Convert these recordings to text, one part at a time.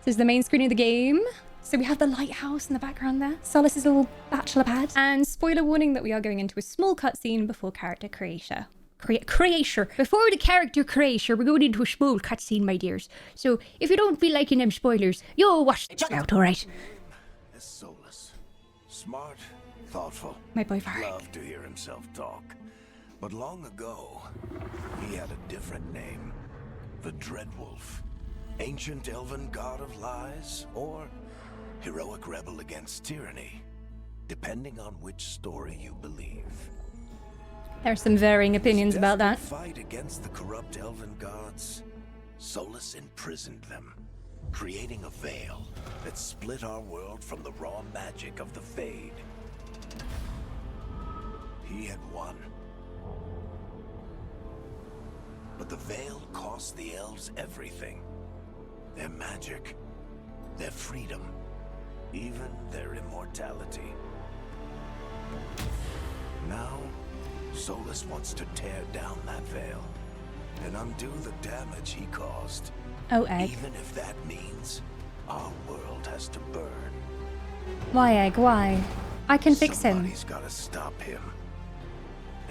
This is the main screen of the game. So we have the lighthouse in the background there. Solus's little bachelor pad. And spoiler warning that we are going into a small cutscene before character creation. Before the character creation, we're going into a small cutscene, my dears. So if you don't feel liking them spoilers, you'll watch it out, alright? Is Solus. Smart, thoughtful. My boy Varric. Love to hear himself talk. But long ago, he had a different name. The Dreadwolf. Ancient elven god of lies, or heroic rebel against tyranny, depending on which story you believe. There are some varying opinions about that. Fight against the corrupt elven gods, Solus imprisoned them, creating a veil that split our world from the raw magic of the Fade. He had won. But the veil cost the elves everything. Their magic, their freedom, even their immortality. Now, Solus wants to tear down that veil and undo the damage he caused. Oh, Egg. Even if that means our world has to burn. Why, Egg? Why? I can fix him. Somebody's gotta stop him.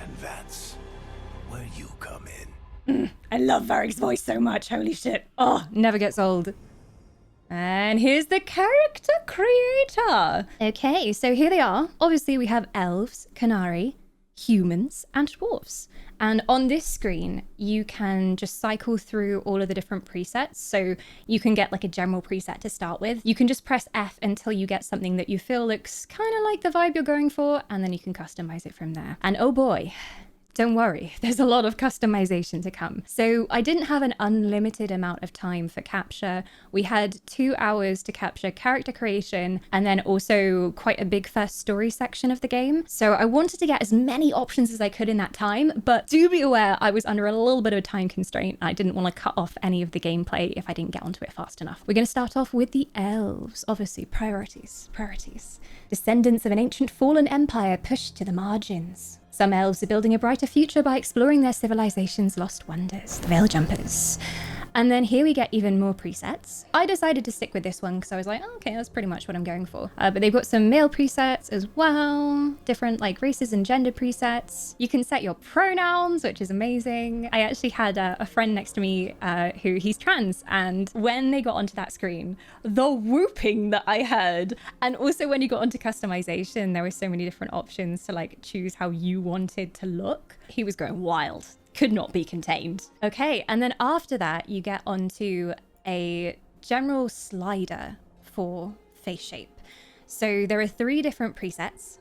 And that's where you come in. I love Varric's voice so much. Holy shit. Oh, never gets old. And here's the character creator. Okay, so here they are. Obviously, we have elves, Qunari, humans, and dwarfs. And on this screen, you can just cycle through all of the different presets. So you can get like a general preset to start with. You can just press F until you get something that you feel looks kind of like the vibe you're going for, and then you can customize it from there. And oh boy, don't worry, there's a lot of customization to come. So I didn't have an unlimited amount of time for capture. We had 2 hours to capture character creation and then also quite a big first story section of the game. So I wanted to get as many options as I could in that time, but do be aware I was under a little bit of a time constraint. I didn't want to cut off any of the gameplay if I didn't get onto it fast enough. We're going to start off with the elves. Obviously, priorities. Descendants of an ancient fallen empire pushed to the margins. Some elves are building a brighter future by exploring their civilization's lost wonders, the Veil Jumpers. And then here we get even more presets. I decided to stick with this one because I was like, oh, okay, that's pretty much what I'm going for. But they've got some male presets as well, different like races and gender presets. You can set your pronouns, which is amazing. I actually had a friend next to me who he's trans, and when they got onto that screen, the whooping that I heard, and also when you got onto customization, there were so many different options to like choose how you wanted to look. He was going wild. Could not be contained. Okay, and then after that, you get onto a general slider for face shape. So there are 3 different presets.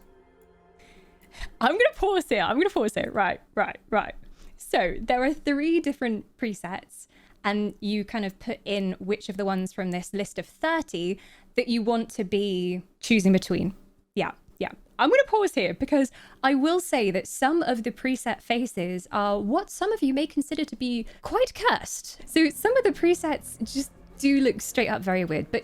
I'm gonna pause here. Right. So there are 3 different presets, and you kind of put in which of the ones from this list of 30 that you want to be choosing between. Yeah. I'm going to pause here because I will say that some of the preset faces are what some of you may consider to be quite cursed. So some of the presets just do look straight up very weird, but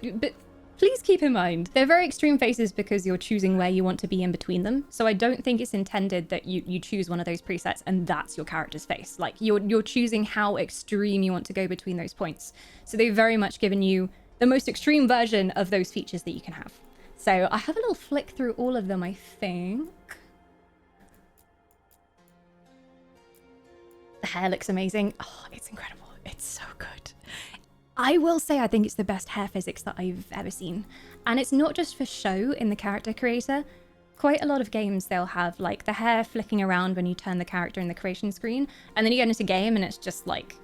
please keep in mind, they're very extreme faces because you're choosing where you want to be in between them. So I don't think it's intended that you choose one of those presets and that's your character's face. Like you're choosing how extreme you want to go between those points. So they've very much given you the most extreme version of those features that you can have. So I have a little flick through all of them, I think. The hair looks amazing. Oh, it's incredible. It's so good. I will say I think it's the best hair physics that I've ever seen. And it's not just for show in the character creator. Quite a lot of games, they'll have like the hair flicking around when you turn the character in the creation screen. And then you get into game and it's just like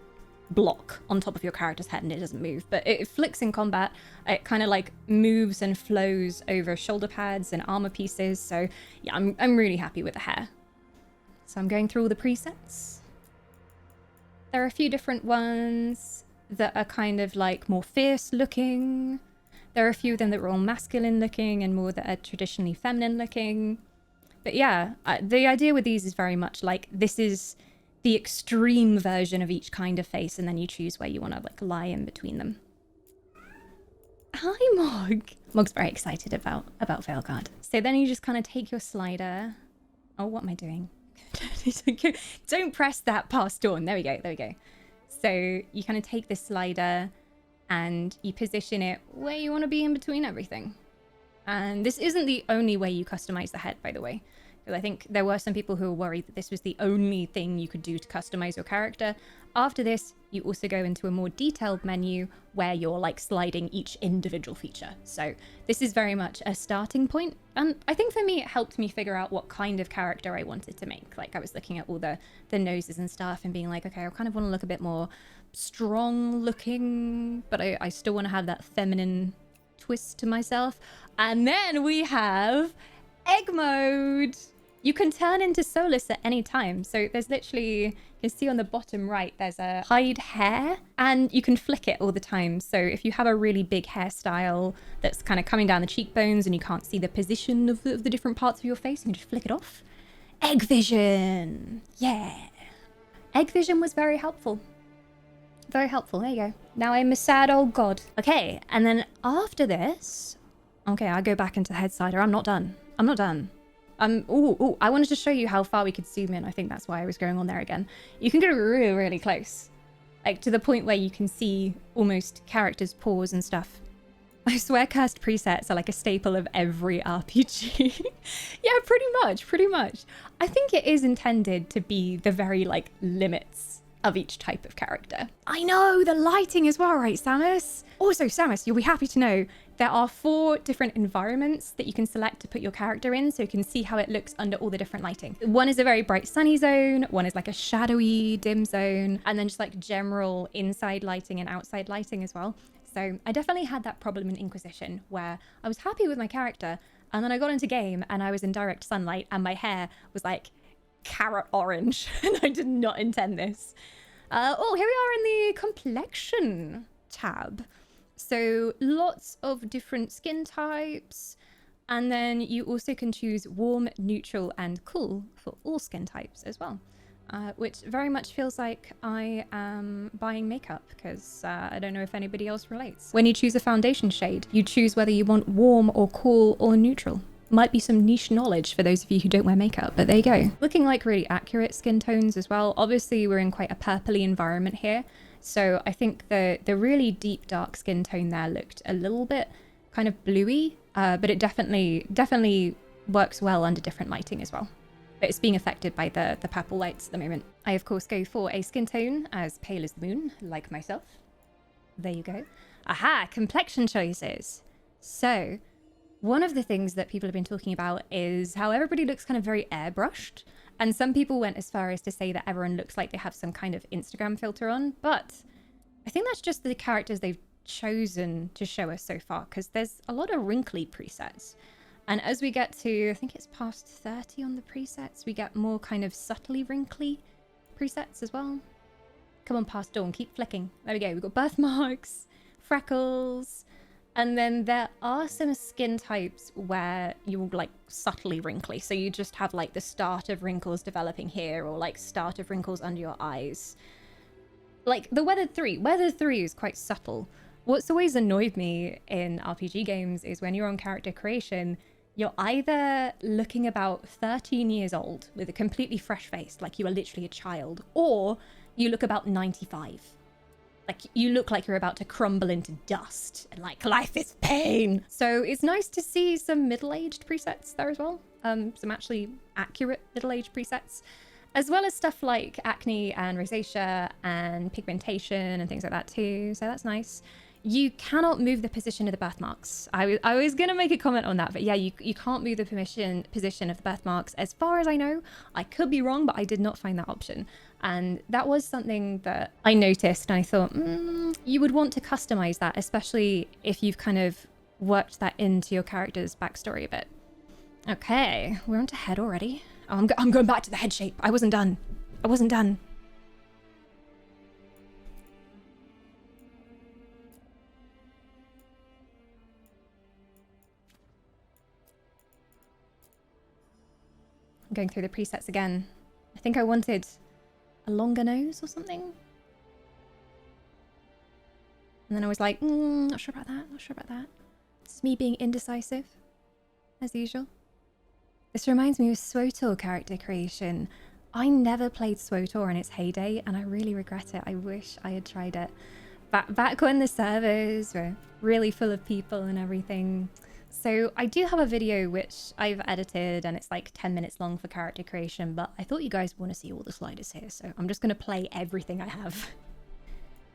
block on top of your character's head and it doesn't move, but it flicks in combat. It kind of like moves and flows over shoulder pads and armor pieces. So yeah, I'm really happy with the hair. So I'm going through all the presets. There are a few different ones that are kind of like more fierce looking. There are a few of them that are all masculine looking and more that are traditionally feminine looking. But yeah, the idea with these is very much like this is the extreme version of each kind of face, and then you choose where you want to like lie in between them. Hi, Mog. Mog's very excited about Veilguard. So then you just kind of take your slider. Oh, what am I doing? Don't press that past Dawn. There we go. So you kind of take this slider and you position it where you want to be in between everything. And this isn't the only way you customize the head, by the way. Because I think there were some people who were worried that this was the only thing you could do to customize your character. After this, you also go into a more detailed menu where you're like sliding each individual feature. So this is very much a starting point. And I think for me, it helped me figure out what kind of character I wanted to make. Like I was looking at all the noses and stuff and being like, okay, I kind of want to look a bit more strong looking, but I still want to have that feminine twist to myself. And then we have egg mode. You can turn into Solus at any time. So there's literally, you can see on the bottom right, there's a hide hair and you can flick it all the time. So if you have a really big hairstyle that's kind of coming down the cheekbones and you can't see the position of the different parts of your face, you can just flick it off. Egg vision. Yeah. Egg vision was very helpful. Very helpful. There you go. Now I'm a sad old god. Okay. And then after this, okay, I go back into the head slider. I'm not done. I'm not done. I wanted to show you how far we could zoom in. I think that's why I was going on there again. You can go really, really close. Like to the point where you can see almost characters' paws and stuff. I swear cursed presets are like a staple of every RPG. Yeah, pretty much. I think it is intended to be the very like limits of each type of character. I know, the lighting as well, right, Samus? Also, Samus, you'll be happy to know there are 4 different environments that you can select to put your character in, so you can see how it looks under all the different lighting. One is a very bright sunny zone, one is like a shadowy dim zone, and then just like general inside lighting and outside lighting as well. So I definitely had that problem in Inquisition where I was happy with my character, and then I got into game and I was in direct sunlight and my hair was like carrot orange and I did not intend this. Oh, here we are in the complexion tab. So lots of different skin types, and then you also can choose warm, neutral, and cool for all skin types as well, which very much feels like I am buying makeup because I don't know if anybody else relates. When you choose a foundation shade, you choose whether you want warm or cool or neutral. Might be some niche knowledge for those of you who don't wear makeup, but there you go. Looking like really accurate skin tones as well. Obviously, we're in quite a purpley environment here. So I think the really deep dark skin tone there looked a little bit kind of bluey, but it definitely works well under different lighting as well. But it's being affected by the purple lights at the moment. I of course go for a skin tone as pale as the moon, like myself. There you go. Aha, complexion choices. So one of the things that people have been talking about is how everybody looks kind of very airbrushed. And some people went as far as to say that everyone looks like they have some kind of Instagram filter on. But I think that's just the characters they've chosen to show us so far, because there's a lot of wrinkly presets. And as we get to, I think it's past 30 on the presets, we get more kind of subtly wrinkly presets as well. Come on, past Dawn, keep flicking. There we go. We've got birthmarks, freckles. And then there are some skin types where you're like subtly wrinkly. So you just have like the start of wrinkles developing here, or like start of wrinkles under your eyes. Like the Weathered 3. Weathered 3 is quite subtle. What's always annoyed me in RPG games is when you're on character creation, you're either looking about 13 years old with a completely fresh face, like you are literally a child, or you look about 95. Like, you look like you're about to crumble into dust, and like, life is pain. So it's nice to see some middle-aged presets there as well. Some actually accurate middle-aged presets, as well as stuff like acne and rosacea and pigmentation and things like that too. So that's nice. You cannot move the position of the birthmarks. I was going to make a comment on that, but yeah, you can't move the position of the birthmarks. As far as I know, I could be wrong, but I did not find that option. And that was something that I noticed, and I thought, you would want to customize that, especially if you've kind of worked that into your character's backstory a bit. Okay, we're on to head already. Oh, I'm going back to the head shape. I wasn't done. I'm going through the presets again. I think I wanted a longer nose or something. And then I was like, not sure about that. It's me being indecisive, as usual. This reminds me of SWTOR character creation. I never played SWTOR in its heyday, and I really regret it. I wish I had tried it. Back when the servers were really full of people and everything. So I do have a video which I've edited and it's like 10 minutes long for character creation, but I thought you guys want to see all the sliders here, so I'm just going to play everything I have.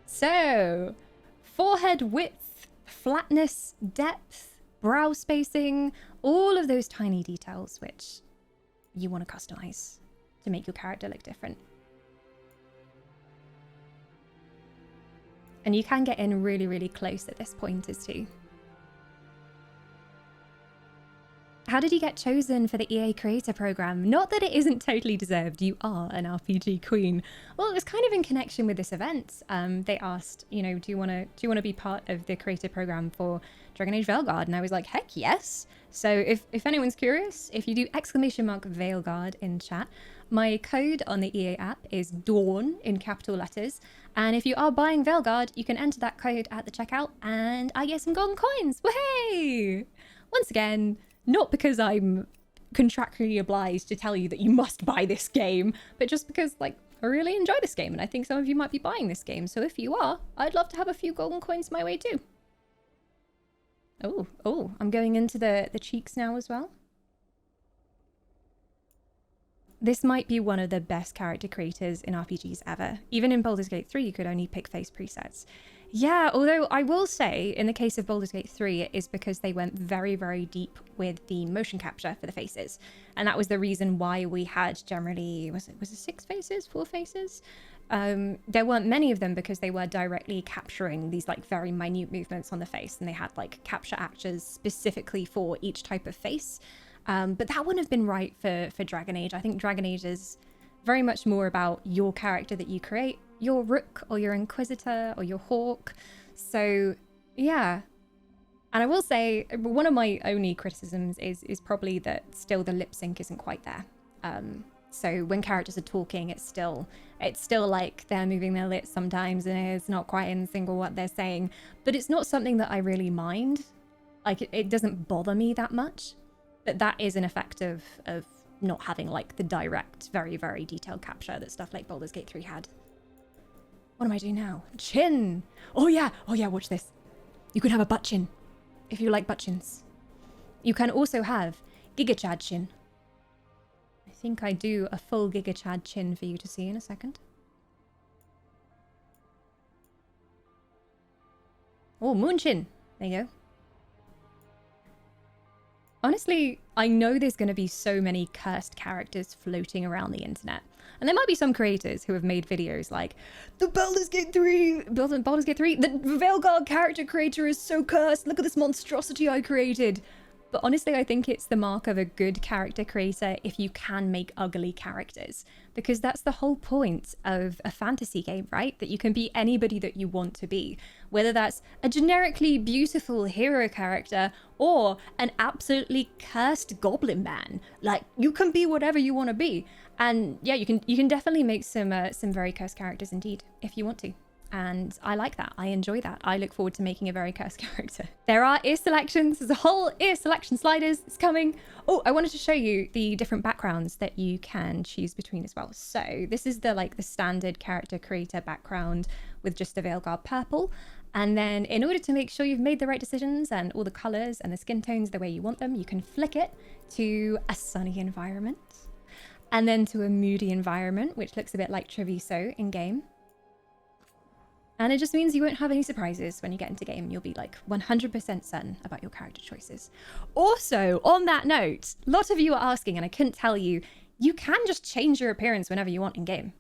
So, forehead width, flatness, depth, brow spacing, all of those tiny details which you want to customize to make your character look different. And you can get in really, really close at this point as too. How did you get chosen for the EA Creator Program? Not that it isn't totally deserved, you are an RPG queen. Well, it was kind of in connection with this event. They asked, you know, do you want to be part of the Creator Program for Dragon Age Veilguard? And I was like, heck yes. So if anyone's curious, if you do !Veilguard in chat, my code on the EA app is Dawn in capital letters. And if you are buying Veilguard, you can enter that code at the checkout and I get some golden coins. Woohoo! Once again, not because I'm contractually obliged to tell you that you must buy this game, but just because, like, I really enjoy this game and I think some of you might be buying this game. So if you are, I'd love to have a few golden coins my way too. Oh, I'm going into the cheeks now as well. This might be one of the best character creators in RPGs ever. Even in Baldur's Gate 3, you could only pick face presets. Yeah, although I will say, in the case of Baldur's Gate 3, it is because they went very, very deep with the motion capture for the faces. And that was the reason why we had generally, was it 6 faces, 4 faces? There weren't many of them because they were directly capturing these like very minute movements on the face. And they had like capture actors specifically for each type of face. But that wouldn't have been right for Dragon Age. I think Dragon Age is very much more about your character that you create, your Rook or your Inquisitor or your Hawk. So yeah. And I will say one of my only criticisms is probably that still the lip sync isn't quite there. So when characters are talking, it's still like they're moving their lips sometimes and it's not quite in sync with what they're saying. But it's not something that I really mind. Like it doesn't bother me that much. But that is an effect of not having like the direct, very, very detailed capture that stuff like Baldur's Gate 3 had. What am I doing now? Chin! Oh yeah, watch this. You can have a butt chin, if you like butt chins. You can also have Giga Chad chin. I think I do a full Giga Chad chin for you to see in a second. Oh, moon chin. There you go. Honestly, I know there's going to be so many cursed characters floating around the internet. And there might be some creators who have made videos like, the Baldur's Gate 3, the Veilguard character creator is so cursed, look at this monstrosity I created. But honestly, I think it's the mark of a good character creator if you can make ugly characters. Because that's the whole point of a fantasy game, right? That you can be anybody that you want to be. Whether that's a generically beautiful hero character or an absolutely cursed goblin man. Like, you can be whatever you want to be. And yeah, you can definitely make some very cursed characters indeed, if you want to. And I like that. I enjoy that. I look forward to making a very cursed character. There are ear selections. There's a whole ear selection sliders. It's coming. Oh, I wanted to show you the different backgrounds that you can choose between as well. So this is the standard character creator background with just the Veilguard purple. And then in order to make sure you've made the right decisions and all the colors and the skin tones the way you want them, you can flick it to a sunny environment and then to a moody environment, which looks a bit like Treviso in game. And it just means you won't have any surprises when you get into game. You'll be like 100% certain about your character choices. Also, on that note, a lot of you are asking, and I couldn't tell you, you can just change your appearance whenever you want in game.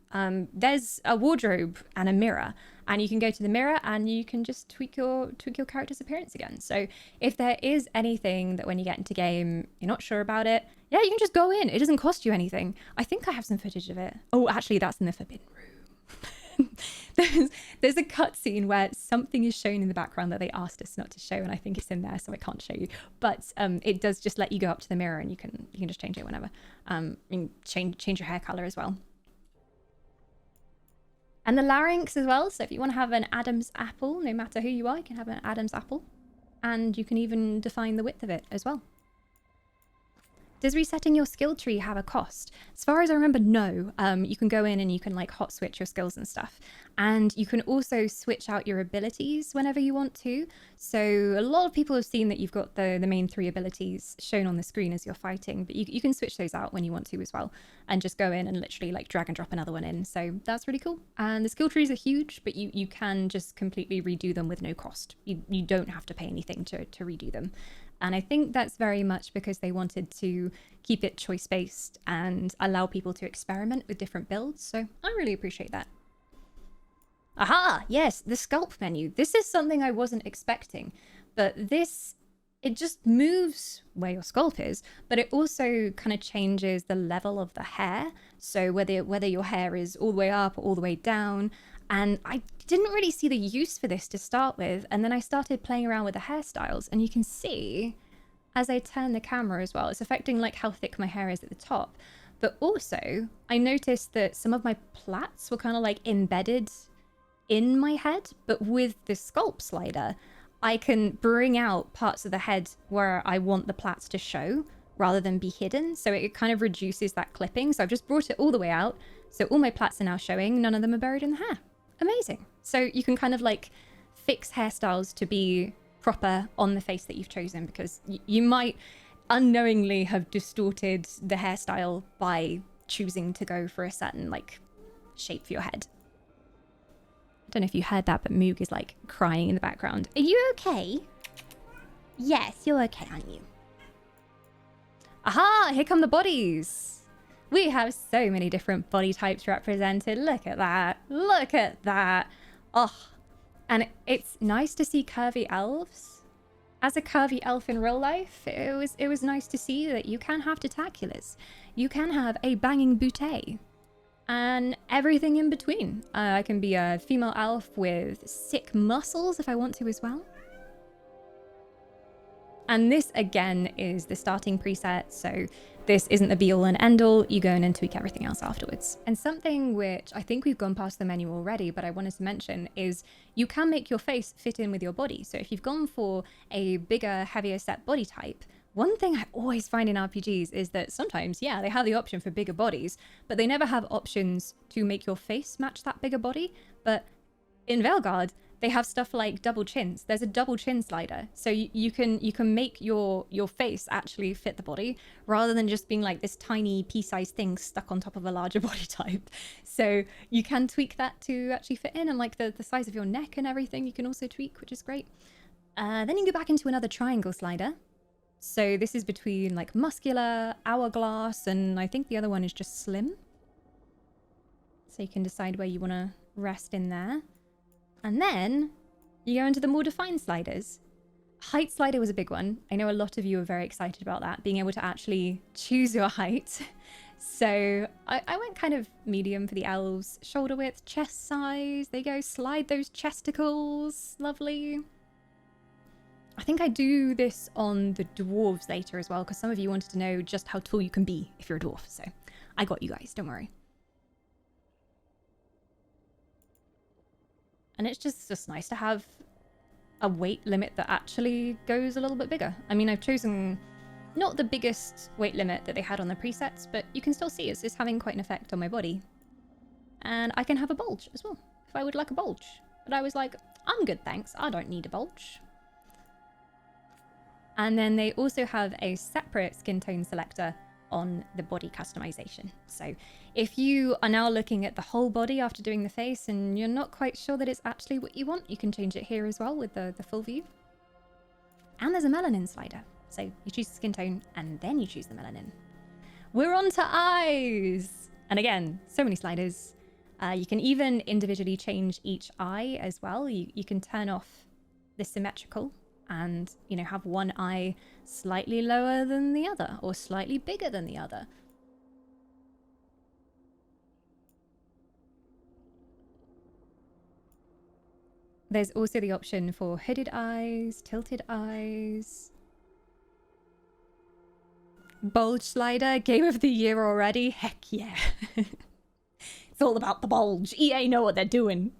There's a wardrobe and a mirror, and you can go to the mirror and you can just tweak your character's appearance again. So if there is anything that when you get into game, you're not sure about it, yeah, you can just go in. It doesn't cost you anything. I think I have some footage of it. Oh, actually, that's in the Forbidden Room. There's a cutscene where something is shown in the background that they asked us not to show, and I think it's in there, so I can't show you. But it does just let you go up to the mirror, and you can just change it whenever. You can change your hair color as well. And the larynx as well. So if you want to have an Adam's apple, no matter who you are, you can have an Adam's apple, and you can even define the width of it as well. Does resetting your skill tree have a cost? As far as I remember, no. You can go in and you can like hot switch your skills and stuff. And you can also switch out your abilities whenever you want to. So a lot of people have seen that you've got the main 3 abilities shown on the screen as you're fighting, but you can switch those out when you want to as well. And just go in and literally like drag and drop another one in. So that's really cool. And the skill trees are huge, but you can just completely redo them with no cost. You don't have to pay anything to redo them. And I think that's very much because they wanted to keep it choice-based and allow people to experiment with different builds. So I really appreciate that. Aha! Yes, the sculpt menu. This is something I wasn't expecting. But this, it just moves where your sculpt is, but it also kind of changes the level of the hair. So whether your hair is all the way up or all the way down. And I didn't really see the use for this to start with. And then I started playing around with the hairstyles, and you can see as I turn the camera as well, it's affecting like how thick my hair is at the top. But also I noticed that some of my plaits were kind of like embedded in my head, but with the sculpt slider, I can bring out parts of the head where I want the plaits to show rather than be hidden. So it kind of reduces that clipping. So I've just brought it all the way out. So all my plaits are now showing, none of them are buried in the hair. Amazing. So you can kind of like fix hairstyles to be proper on the face that you've chosen, because you might unknowingly have distorted the hairstyle by choosing to go for a certain like shape for your head. I don't know if you heard that, but Moog is like crying in the background. Are you okay? Yes, you're okay, aren't you? Aha, here come the bodies. We have so many different body types represented. Look at that. Look at that. Oh, and it's nice to see curvy elves. As a curvy elf in real life, it was nice to see that you can have tentaculars. You can have a banging bouquet. And everything in between. I can be a female elf with sick muscles if I want to as well. And this again is the starting preset, so this isn't the be all and end all. You go in and tweak everything else afterwards. And something which I think we've gone past the menu already, but I wanted to mention is you can make your face fit in with your body. So if you've gone for a bigger, heavier set body type, one thing I always find in RPGs is that sometimes, yeah, they have the option for bigger bodies, but they never have options to make your face match that bigger body. But in Veilguard, they have stuff like double chins. There's a double chin slider. So you can make your face actually fit the body rather than just being like this tiny pea-sized thing stuck on top of a larger body type. So you can tweak that to actually fit in, and like the size of your neck and everything you can also tweak, which is great. Then you can go back into another triangle slider. So this is between like muscular, hourglass, and I think the other one is just slim. So you can decide where you want to rest in there. And then you go into the more defined sliders. Height slider was a big one. I know a lot of you are very excited about that, being able to actually choose your height. So I went kind of medium for the elves. Shoulder width, chest size. There you go. Slide those chesticles. Lovely. I think I do this on the dwarves later as well, because some of you wanted to know just how tall you can be if you're a dwarf. So I got you guys, don't worry. And it's just nice to have a weight limit that actually goes a little bit bigger. I mean, I've chosen not the biggest weight limit that they had on the presets, but you can still see it's having quite an effect on my body. And I can have a bulge as well, if I would like a bulge. But I was like, I'm good, thanks. I don't need a bulge. And then they also have a separate skin tone selector on the body customization. So if you are now looking at the whole body after doing the face and you're not quite sure that it's actually what you want, you can change it here as well with the full view. And there's a melanin slider. So you choose the skin tone and then you choose the melanin. We're on to eyes. And again, so many sliders. You can even individually change each eye as well. You can turn off the symmetrical and, you know, have one eye slightly lower than the other or slightly bigger than the other. There's also the option for hooded eyes, tilted eyes. Bulge slider, game of the year already? Heck yeah. It's all about the bulge. EA know what they're doing.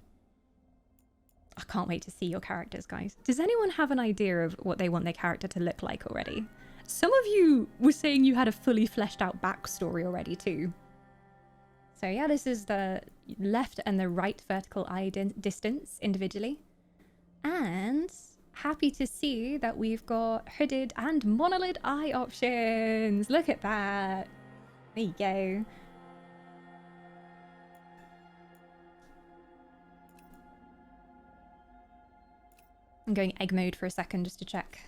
I can't wait to see your characters, guys. Does anyone have an idea of what they want their character to look like already? Some of you were saying you had a fully fleshed out backstory already too. So yeah, this is the left and the right vertical eye distance individually. And happy to see that we've got hooded and monolid eye options. Look at that. There you go. I'm going egg mode for a second just to check.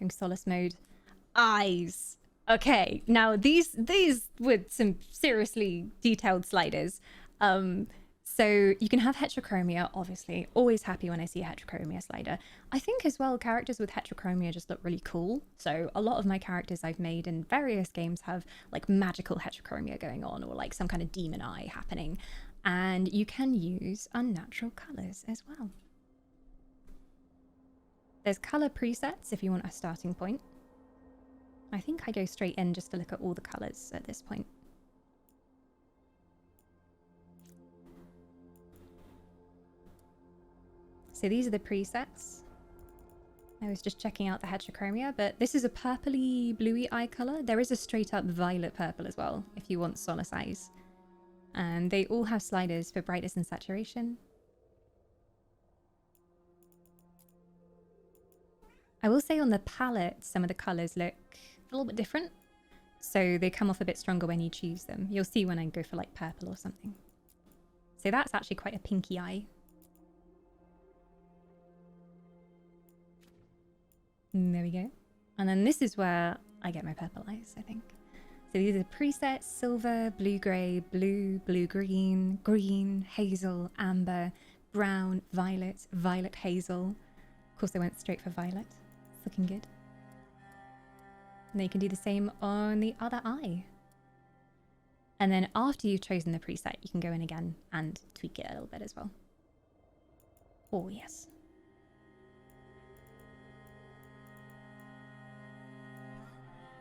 Going solace mode. Eyes. Okay, now these were some seriously detailed sliders. So you can have heterochromia, obviously. Always happy when I see a heterochromia slider. I think as well, characters with heterochromia just look really cool. So a lot of my characters I've made in various games have like magical heterochromia going on, or like some kind of demon eye happening. And you can use unnatural colors as well. There's color presets if you want a starting point. I think I go straight in just to look at all the colors at this point. So these are the presets. I was just checking out the heterochromia, but this is a purpley bluey eye color. There is a straight up violet purple as well, if you want solace eyes. And they all have sliders for brightness and saturation. I will say on the palette, some of the colors look a little bit different. So they come off a bit stronger when you choose them. You'll see when I go for like purple or something. So that's actually quite a pinky eye. And there we go. And then this is where I get my purple eyes, I think. So these are the presets: silver, blue-gray, blue, blue-green, green, hazel, amber, brown, violet, violet, hazel. Of course, I went straight for violet. It's looking good. And then you can do the same on the other eye. And then after you've chosen the preset, you can go in again and tweak it a little bit as well. Oh, yes.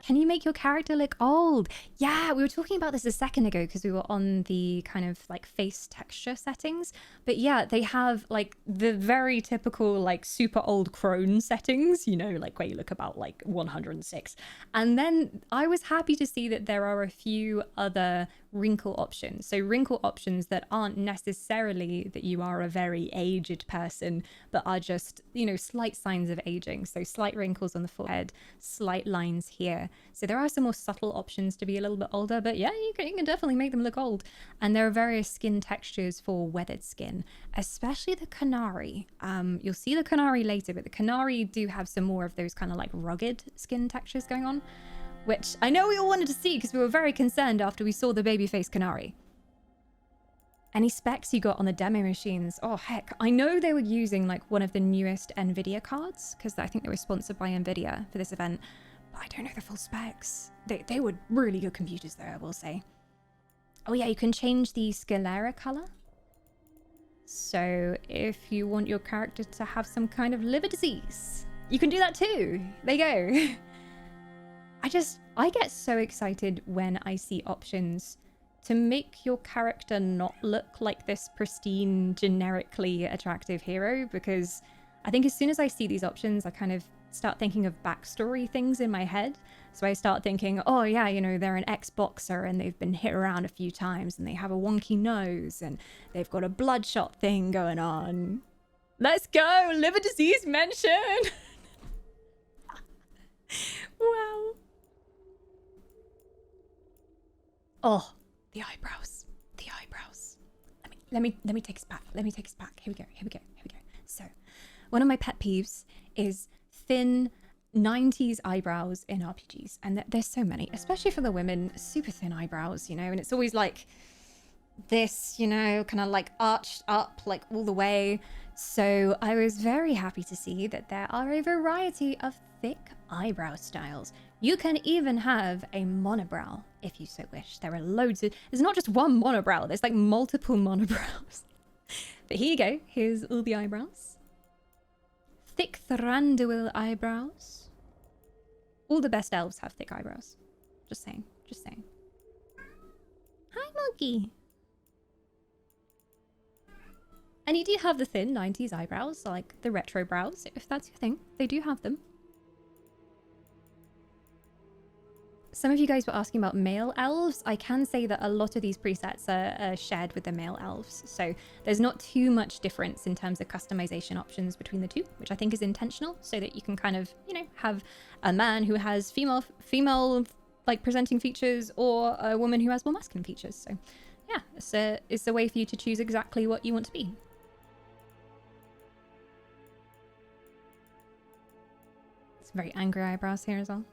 Can you make your character look old? Yeah, we were talking about this a second ago because we were on the kind of like face texture settings. But yeah, they have like the very typical like super old crone settings, you know, like where you look about like 106. And then I was happy to see that there are a few other wrinkle options. So wrinkle options that aren't necessarily that you are a very aged person, but are just, you know, slight signs of aging. So slight wrinkles on the forehead, slight lines here. So there are some more subtle options to be a little bit older, but yeah, you can definitely make them look old. And there are various skin textures for weathered skin, especially the Qunari. You'll see the Qunari later, but the Qunari do have some more of those kind of like rugged skin textures going on, which I know we all wanted to see because we were very concerned after we saw the babyface Qunari. Any specs you got on the demo machines? Oh, heck. I know they were using like one of the newest NVIDIA cards because I think they were sponsored by NVIDIA for this event. But I don't know the full specs. They were really good computers though, I will say. Oh yeah, you can change the sclera color. So if you want your character to have some kind of liver disease, you can do that too. There you go. I get so excited when I see options to make your character not look like this pristine, generically attractive hero, because I think as soon as I see these options, I kind of start thinking of backstory things in my head. So I start thinking, oh yeah, you know, they're an ex-boxer and they've been hit around a few times and they have a wonky nose and they've got a bloodshot thing going on. Let's go! Liver disease mention! Wow. Oh, the eyebrows. The eyebrows. Let me take us back. Let me take us back. Here we go. So, one of my pet peeves is thin 90s eyebrows in RPGs. And there's so many, especially for the women, super thin eyebrows, you know, and it's always like this, you know, kind of like arched up like all the way. So I was very happy to see that there are a variety of thick eyebrow styles. You can even have a monobrow if you so wish. There are loads of, there's not just one monobrow, there's like multiple monobrows. But here you go, here's all the eyebrows. Thick Thranduil eyebrows. All the best elves have thick eyebrows. Just saying. Hi, monkey. And you do have the thin 90s eyebrows, like the retro brows, if that's your thing. They do have them. some of you guys were asking about male elves. I can say that a lot of these presets are shared with the male elves. So there's not too much difference in terms of customization options between the two, which I think is intentional so that you can kind of, you know, have a man who has female like presenting features or a woman who has more masculine features. So yeah, it's a way for you to choose exactly what you want to be. It's very angry eyebrows here as well.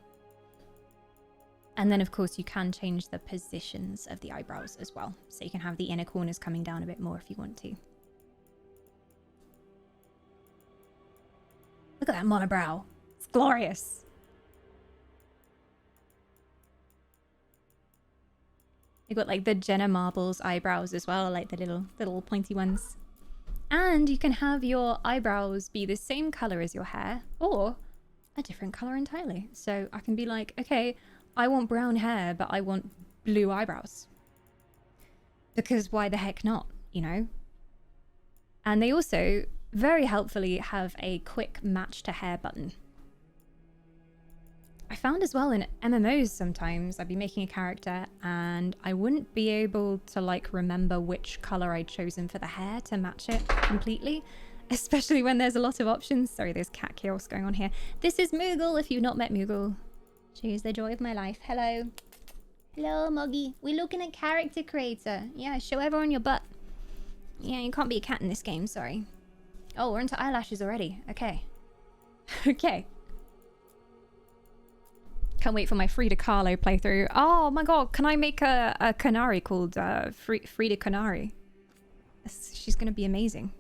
And then, of course, you can change the positions of the eyebrows as well. So you can have the inner corners coming down a bit more if you want to. Look at that monobrow. It's glorious. You've got like the Jenna Marbles eyebrows as well, like the little pointy ones. And you can have your eyebrows be the same color as your hair or a different color entirely. So I can be like, okay, I want brown hair, but I want blue eyebrows. Because why the heck not, you know? And they also very helpfully have a quick match to hair button. I found as well in MMOs sometimes I'd be making a character and I wouldn't be able to like remember which color I'd chosen for the hair to match it completely. Especially when there's a lot of options. Sorry, there's cat chaos going on here. This is Moogle if you've not met Moogle. She's the joy of my life. Hello. Hello, Moggy. We're looking at character creator. Yeah, show everyone your butt. Yeah, you can't be a cat in this game, sorry. Oh, we're into eyelashes already. Okay. Okay. Can't wait for my Frida Kahlo playthrough. Oh my god, can I make a Qunari called Frida Qunari? She's gonna be amazing.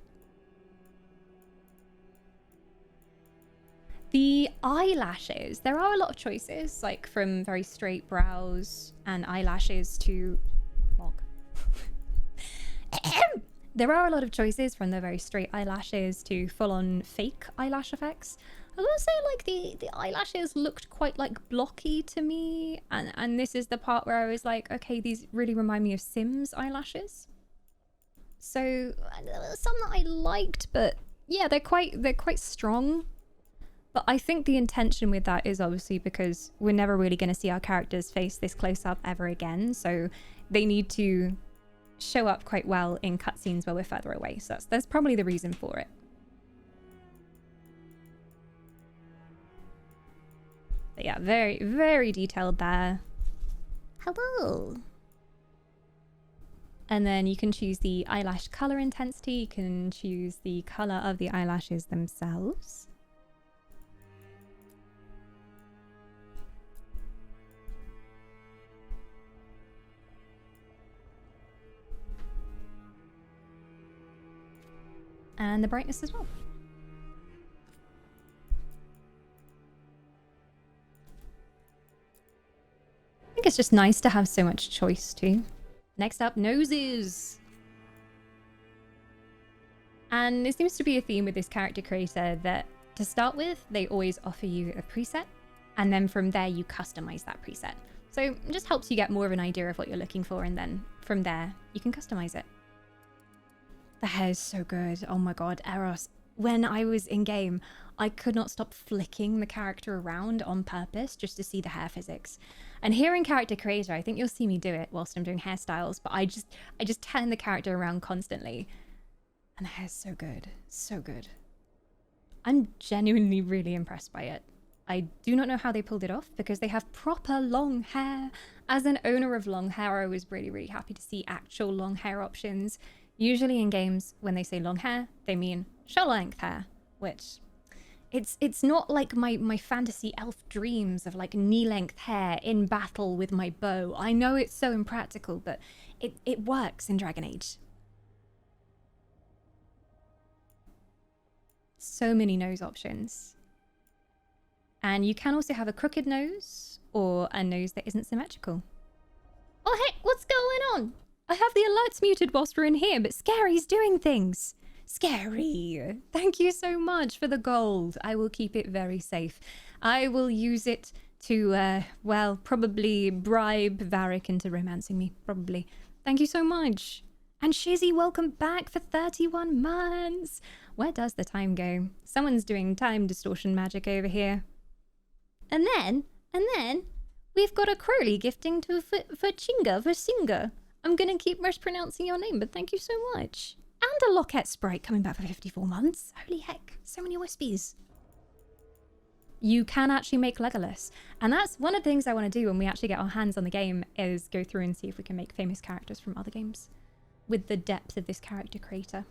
The eyelashes, there are a lot of choices, like from very straight brows and eyelashes to... There are a lot of choices from the very straight eyelashes to full-on fake eyelash effects. I will say, like, the eyelashes looked quite, like, blocky to me. And this is the part where I was like, okay, these really remind me of Sims eyelashes. So, there were some that I liked, but yeah, they're quite strong. But I think the intention with that is obviously because we're never really going to see our character's face this close up ever again. So they need to show up quite well in cutscenes where we're further away. So that's probably the reason for it. But yeah, very, very detailed there. Hello. And then you can choose the eyelash color intensity. You can choose the color of the eyelashes themselves. And the brightness as well. I think it's just nice to have so much choice too. Next up, noses. And there seems to be a theme with this character creator that to start with, they always offer you a preset. And then from there, you customize that preset. So it just helps you get more of an idea of what you're looking for. And then from there, you can customize it. The hair is so good. Oh my god, Eros. When I was in game, I could not stop flicking the character around on purpose just to see the hair physics. And here in Character Creator, I think you'll see me do it whilst I'm doing hairstyles, but I just turn the character around constantly. And the hair's so good. So good. I'm genuinely really impressed by it. I do not know how they pulled it off because they have proper long hair. As an owner of long hair, I was really, really happy to see actual long hair options. Usually in games, when they say long hair, they mean shoulder length hair, which it's not like my fantasy elf dreams of like knee length hair in battle with my bow. I know it's so impractical, but it works in Dragon Age. So many nose options. And you can also have a crooked nose or a nose that isn't symmetrical. Oh heck, what's going on? I have the alerts muted whilst we're in here, but Scary's doing things. Scary, thank you so much for the gold. I will keep it very safe. I will use it to, well, probably bribe Varric into romancing me, probably. Thank you so much. And Shizzy, welcome back for 31 months. Where does the time go? Someone's doing time distortion magic over here. And then, We've got a Crowley gifting to Versinga. I'm gonna keep mispronouncing your name, but thank you so much. And a Lockette Sprite coming back for 54 months. Holy heck, so many Wispies. You can actually make Legolas. And that's one of the things I want to do when we actually get our hands on the game, is go through and see if we can make famous characters from other games with the depth of this character creator.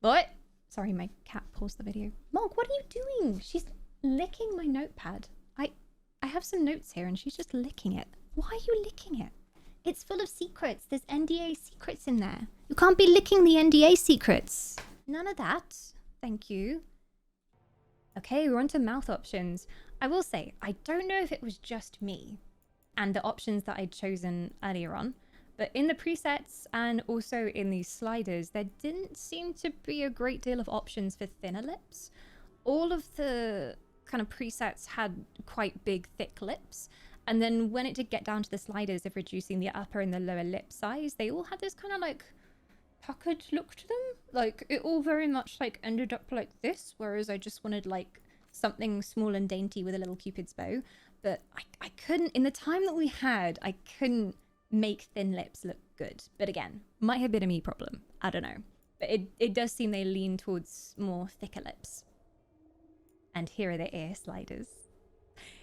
What? Sorry, my cat paused the video. Mog, what are you doing? She's licking my notepad. I have some notes here and she's just licking it. Why are you licking it? It's full of secrets. There's NDA secrets in there. You can't be licking the NDA secrets. None of that. Thank you. Okay, we're on to mouth options. I will say, I don't know if it was just me and the options that I'd chosen earlier on, but in the presets and also in these sliders, there didn't seem to be a great deal of options for thinner lips. All of the kind of presets had quite big, thick lips. And then when it did get down to the sliders of reducing the upper and the lower lip size, they all had this kind of like puckered look to them. Like it all very much like ended up like this, whereas I just wanted like something small and dainty with a little Cupid's bow. But I couldn't, in the time that we had, I couldn't make thin lips look good. But again, might have been a me problem. I don't know. But it does seem they lean towards more thicker lips. And here are the ear sliders.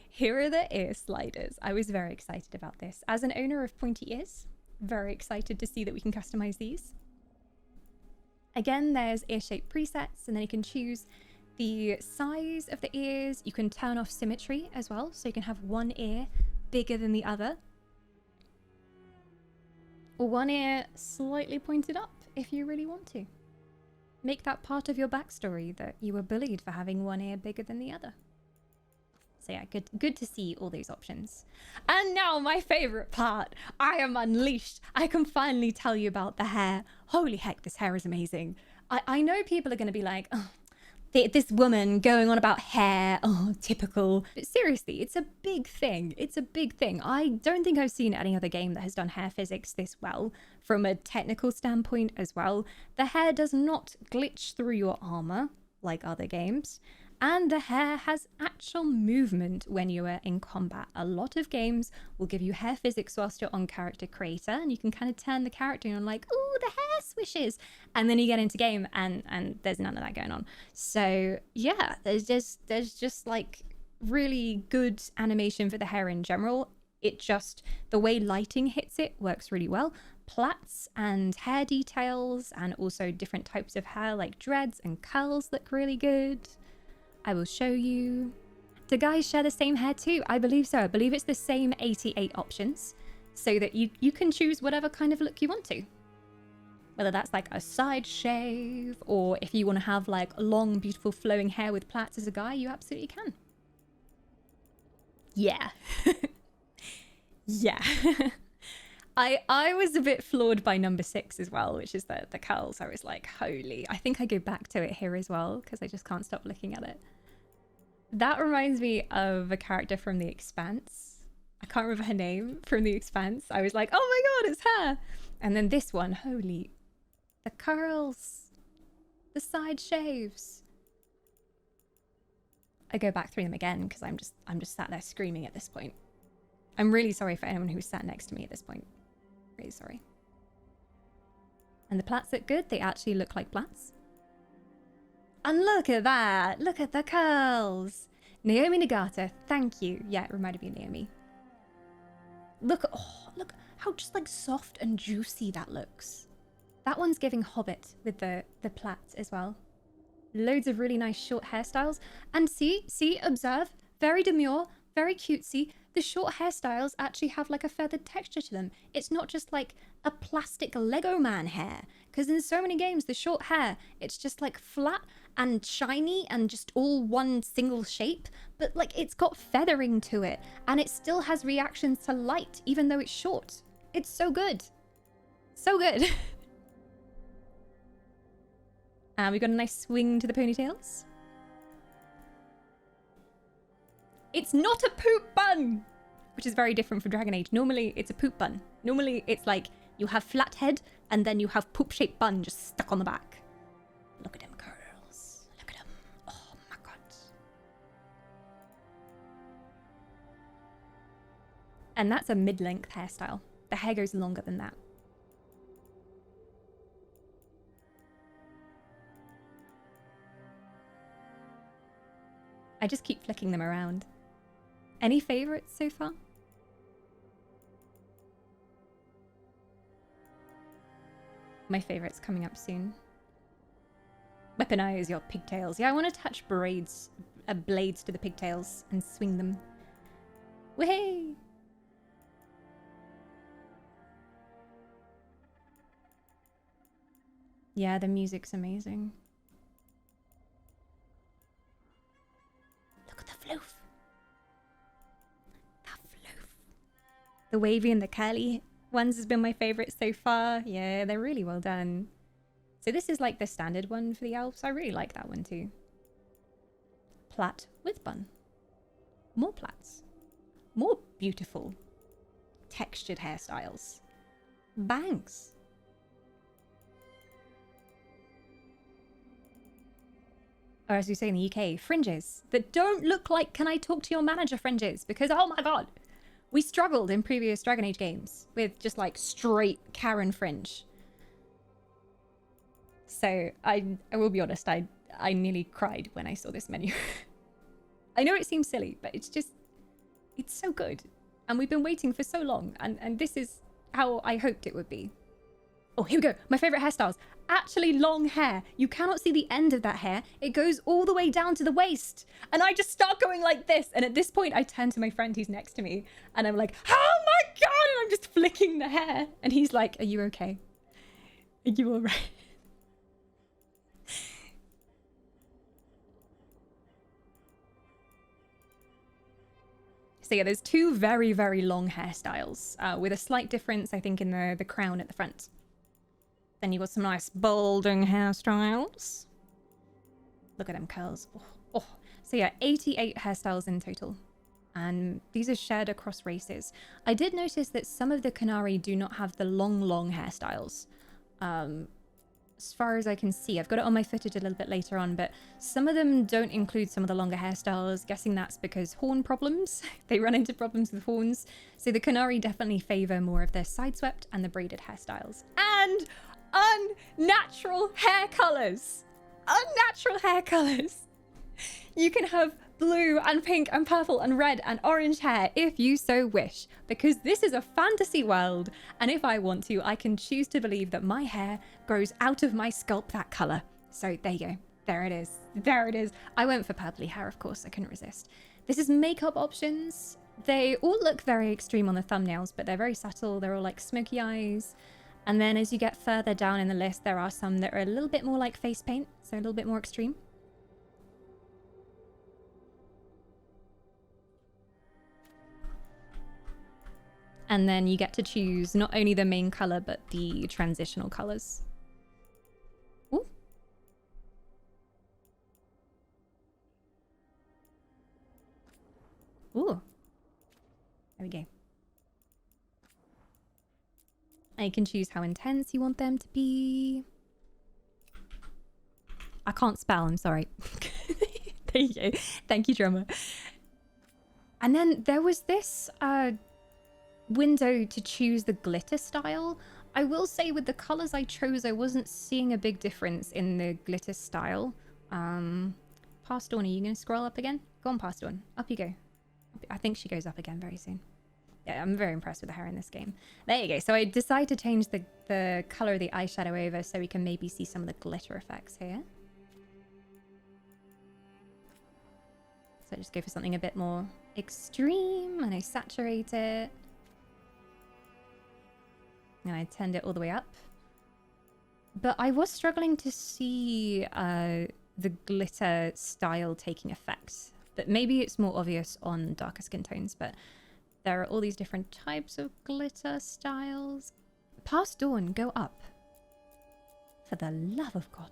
Here are the ear sliders. I was very excited about this. As an owner of pointy ears, very excited to see that we can customize these. Again, there's ear shape presets, and then you can choose the size of the ears. You can turn off symmetry as well, so you can have one ear bigger than the other. Or one ear slightly pointed up if you really want to. Make that part of your backstory that you were bullied for having one ear bigger than the other. So yeah, good to see all those options. And now my favorite part. I am unleashed. I can finally tell you about the hair. Holy heck, this hair is amazing. I know people are going to be like, oh, this woman going on about hair. Oh, typical. But seriously, it's a big thing. It's a big thing. I don't think I've seen any other game that has done hair physics this well from a technical standpoint as well. The hair does not glitch through your armor like other games. And the hair has actual movement when you are in combat. A lot of games will give you hair physics whilst you're on character creator, and you can kind of turn the character and like, oh, the hair swishes. And then you get into game and there's none of that going on. So yeah, there's just like really good animation for the hair in general. It just, the way lighting hits it works really well. Plaits and hair details and also different types of hair like dreads and curls look really good. I will show you. Do guys share the same hair too? I believe so. I believe it's the same 88 options so that you can choose whatever kind of look you want to. Whether that's like a side shave or if you want to have like long, beautiful flowing hair with plaits as a guy, you absolutely can. Yeah. Yeah. I was a bit floored by number 6 as well, which is the curls. I was like, holy. I think I go back to it here as well because I just can't stop looking at it. That reminds me of a character from The Expanse. I can't remember her name from The Expanse. I was like, oh my god, it's her. And then this one, holy. The curls. The side shaves. I go back through them again because I'm just sat there screaming at this point. I'm really sorry for anyone who's sat next to me at this point. Really sorry. And the plaits look good. They actually look like plaits. And look at that. Look at the curls. Naomi Nagata. Thank you. Yeah, it reminded me of Naomi. Look how just like soft and juicy that looks. That one's giving Hobbit with the plaits as well. Loads of really nice short hairstyles. And see, observe. Very demure, very cutesy. The short hairstyles actually have like a feathered texture to them. It's not just like a plastic Lego man hair. Because in so many games, the short hair, it's just like flat and shiny and just all one single shape. But like it's got feathering to it. And it still has reactions to light, even though it's short. It's so good. So good. And we've got a nice swing to the ponytails. It's not a poop bun, which is very different from Dragon Age. Normally, it's a poop bun. Normally, it's like you have flat head and then you have poop-shaped bun just stuck on the back. Look at them curls. Look at them. Oh my god. And that's a mid-length hairstyle. The hair goes longer than that. I just keep flicking them around. Any favorites so far? My favorite's coming up soon. Weaponize your pigtails. Yeah, I want to attach blades to the pigtails and swing them. Way! Yeah, the music's amazing. Look at the floof. The floof. The wavy and the curly ones has been my favorite so far. Yeah, they're really well done. So this is like the standard one for the elves. I really like that one too. Plait with bun. More plaits. More beautiful textured hairstyles. Bangs. Or as we say in the UK, fringes that don't look like Can I Talk to Your Manager fringes, because oh my god, we struggled in previous Dragon Age games with just like straight Karen fringe. So I will be honest, I nearly cried when I saw this menu. I know it seems silly, but it's so good. And we've been waiting for so long, and this is how I hoped it would be. Oh, here we go. My favorite hairstyles. Actually long hair. You cannot see the end of that hair. It goes all the way down to the waist. And I just start going like this. And at this point, I turn to my friend who's next to me. And I'm like, oh my god! And I'm just flicking the hair. And he's like, are you okay? Are you all right? So yeah, there's two very, very long hairstyles with a slight difference, I think, in the crown at the front. Then you got some nice balding hairstyles. Look at them curls. Oh, oh. So yeah, 88 hairstyles in total. And these are shared across races. I did notice that some of the Qunari do not have the long hairstyles. As far as I can see, I've got it on my footage a little bit later on, but some of them don't include some of the longer hairstyles. Guessing that's because horn problems. They run into problems with horns. So the Qunari definitely favor more of the side swept and the braided hairstyles. And unnatural hair colors. Unnatural hair colors. You can have blue and pink and purple and red and orange hair if you so wish, because this is a fantasy world, and if I want to, I can choose to believe that my hair grows out of my scalp that color. So there you go. There it is. There it is. I went for purpley hair, of course. I couldn't resist. This is makeup options. They all look very extreme on the thumbnails, but they're very subtle. They're all like smoky eyes. And then as you get further down in the list, there are some that are a little bit more like face paint, so a little bit more extreme. And then you get to choose not only the main color, but the transitional colors. Ooh. Ooh. There we go. And you can choose how intense you want them to be. I can't spell, I'm sorry. There you go. Thank you, drummer. And then there was this window to choose the glitter style. I will say with the colors I chose, I wasn't seeing a big difference in the glitter style. Past Dawn, are you going to scroll up again? Go on, Past Dawn. Up you go. I think she goes up again very soon. Yeah, I'm very impressed with the hair in this game. There you go. So I decided to change the color of the eyeshadow over so we can maybe see some of the glitter effects here. So I just go for something a bit more extreme, and I saturate it. And I turned it all the way up. But I was struggling to see the glitter style taking effect. But maybe it's more obvious on darker skin tones, but there are all these different types of glitter styles. Past Dawn, go up. For the love of God.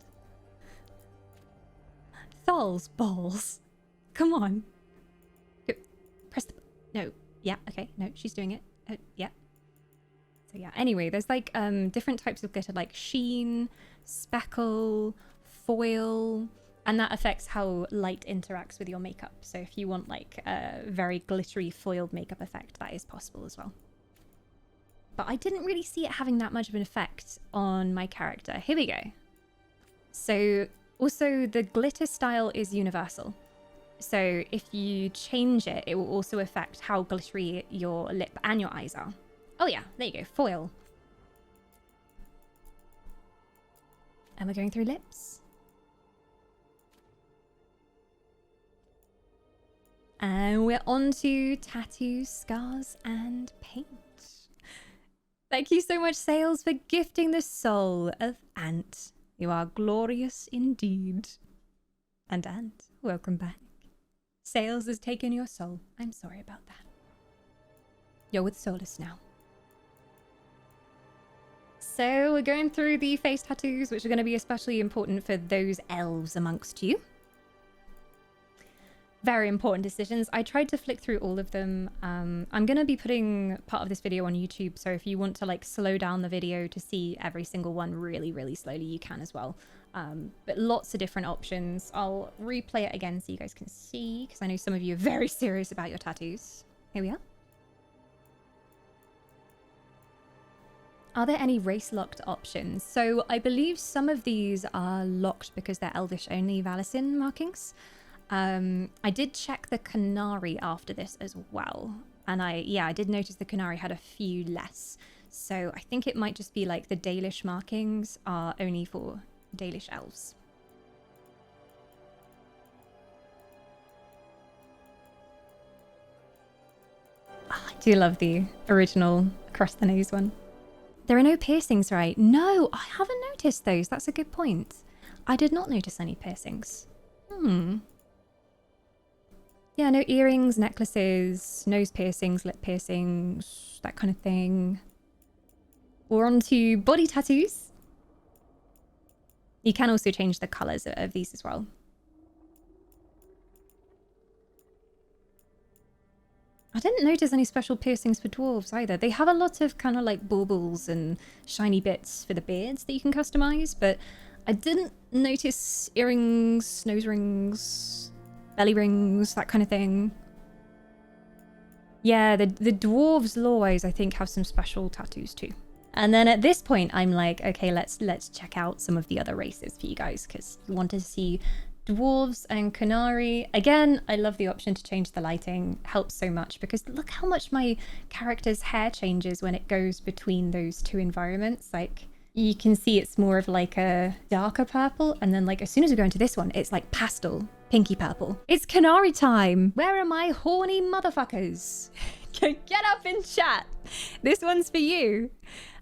Thal's balls. Come on. Go. Press the... No. Yeah, okay. No, she's doing it. Yeah. So yeah, anyway, there's like different types of glitter, like sheen, speckle, foil, And that affects how light interacts with your makeup. So if you want like a very glittery foiled makeup effect, that is possible as well. But I didn't really see it having that much of an effect on my character. Here we go. So also the glitter style is universal. So if you change it, it will also affect how glittery your lip and your eyes are. Oh yeah, there you go, foil. And we're going through lips. And we're on to tattoos, scars, and paint. Thank you so much, Sales, for gifting the soul of Ant. You are glorious indeed. And Ant, welcome back. Sales has taken your soul. I'm sorry about that. You're with Solus now. So we're going through the face tattoos, which are going to be especially important for those elves amongst you. Very important decisions. I tried to flick through all of them. I'm going to be putting part of this video on YouTube, so if you want to like slow down the video to see every single one really, really slowly, you can as well. But lots of different options. I'll replay it again so you guys can see, because I know some of you are very serious about your tattoos. Here we are. Are there any race locked options? So I believe some of these are locked because they're Elvish only Valicin markings. I did check the Qunari after this as well. And I did notice the Qunari had a few less. So I think it might just be like the Dalish markings are only for Dalish elves. Oh, I do love the original across the nose one. There are no piercings, right? No, I haven't noticed those. That's a good point. I did not notice any piercings. Yeah, no earrings, necklaces, nose piercings, lip piercings, that kind of thing. We're on to body tattoos. You can also change the colours of these as well. I didn't notice any special piercings for dwarves either. They have a lot of kind of like baubles and shiny bits for the beards that you can customize, but I didn't notice earrings, nose rings, belly rings, that kind of thing. Yeah, the dwarves law-wise, I think, have some special tattoos too. And then at this point, I'm like, okay, let's check out some of the other races for you guys, because you want to see dwarves and Qunari. Again, I love the option to change the lighting. Helps so much, because look how much my character's hair changes when it goes between those two environments. Like, you can see it's more of like a darker purple, and then like as soon as we go into this one, it's like pastel, pinky purple. It's Qunari time! Where are my horny motherfuckers? Get up in chat! This one's for you!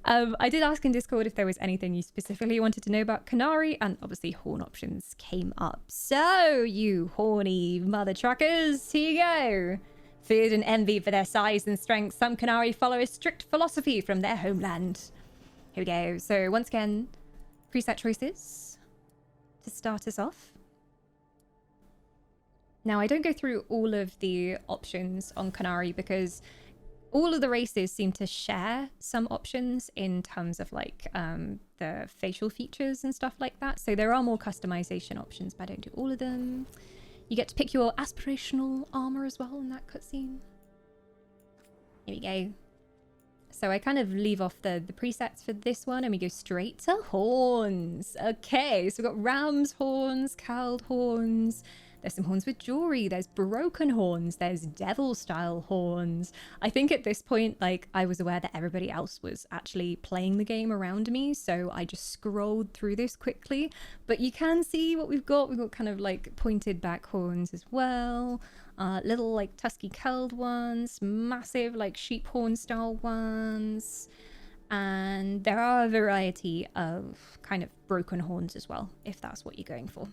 I did ask in Discord if there was anything you specifically wanted to know about Qunari, and obviously horn options came up. So, you horny mother truckers, here you go! Feared and envied for their size and strength, some Qunari follow a strict philosophy from their homeland. Here we go. So once again, preset choices to start us off. Now, I don't go through all of the options on Qunari because all of the races seem to share some options in terms of like the facial features and stuff like that. So there are more customization options, but I don't do all of them. You get to pick your aspirational armor as well in that cutscene. Here we go. So I kind of leave off the presets for this one and we go straight to horns. Okay, so we've got ram's horns, cowled horns. There's some horns with jewelry. There's broken horns. There's devil style horns. I think at this point, like, I was aware that everybody else was actually playing the game around me. So I just scrolled through this quickly. But you can see what we've got. We've got kind of like pointed back horns as well. Little like tusky curled ones, massive like sheep horn style ones, and there are a variety of kind of broken horns as well, if that's what you're going for.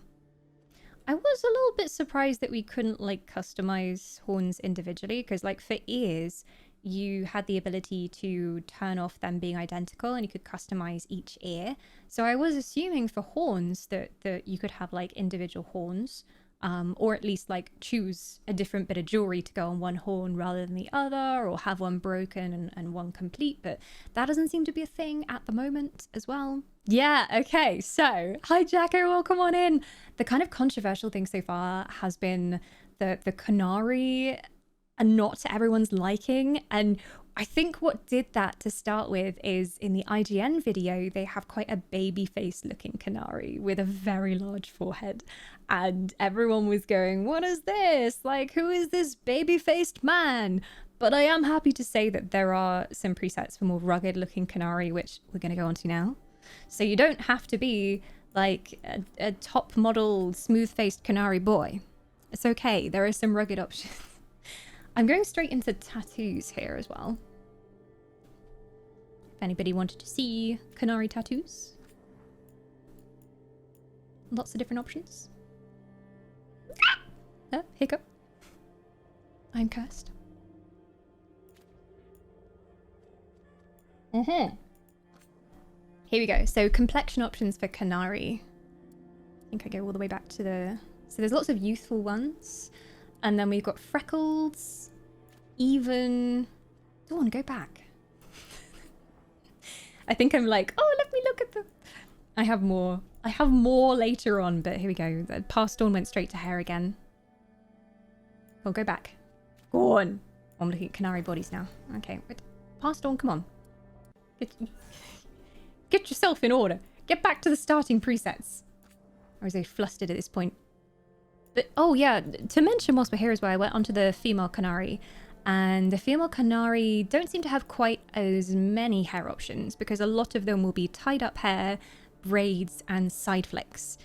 I was a little bit surprised that we couldn't like customize horns individually, because like for ears, you had the ability to turn off them being identical and you could customize each ear. So I was assuming for horns that you could have like individual horns. or at least like choose a different bit of jewelry to go on one horn rather than the other, or have one broken and one complete, but that doesn't seem to be a thing at the moment as well. Yeah, okay, so hi Jacko, welcome on in. The kind of controversial thing so far has been the Qunari, and not to everyone's liking, and I think what did that to start with is in the IGN video, they have quite a baby-faced looking Qunari with a very large forehead. And everyone was going, what is this? Like, who is this baby-faced man? But I am happy to say that there are some presets for more rugged looking Qunari, which we're going to go on to now. So you don't have to be like a top model, smooth-faced Qunari boy. It's okay. There are some rugged options. I'm going straight into tattoos here as well. If anybody wanted to see Qunari tattoos. Lots of different options. Ah, hiccup. I'm cursed. Here we go. So complexion options for Qunari. I think I go all the way back to the... So there's lots of youthful ones. And then we've got freckles. Even... I don't want to go back. I think I'm like, oh, let me look at the... I have more later on, but here we go. The past dawn went straight to hair again. Oh, go back. Go on. I'm looking at Qunari bodies now. Okay, wait. Past dawn, come on. Get yourself in order. Get back to the starting presets. Or is he flustered at this point? But, oh yeah, to mention whilst we're here as well, I went onto the female Qunari. And the female Qunari don't seem to have quite as many hair options because a lot of them will be tied up hair, braids, and side flicks.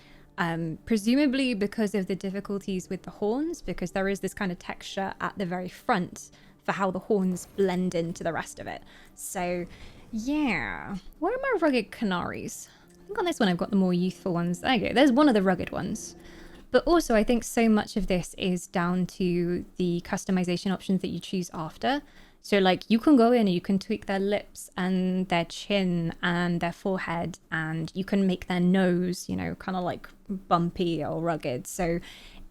Presumably because of the difficulties with the horns, because there is this kind of texture at the very front for how the horns blend into the rest of it. So, yeah. Where are my rugged Qunaris? I think on this one I've got the more youthful ones. There you go. There's one of the rugged ones. But also, I think so much of this is down to the customization options that you choose after. So, like, you can go in and you can tweak their lips and their chin and their forehead, and you can make their nose, you know, kind of like bumpy or rugged. So,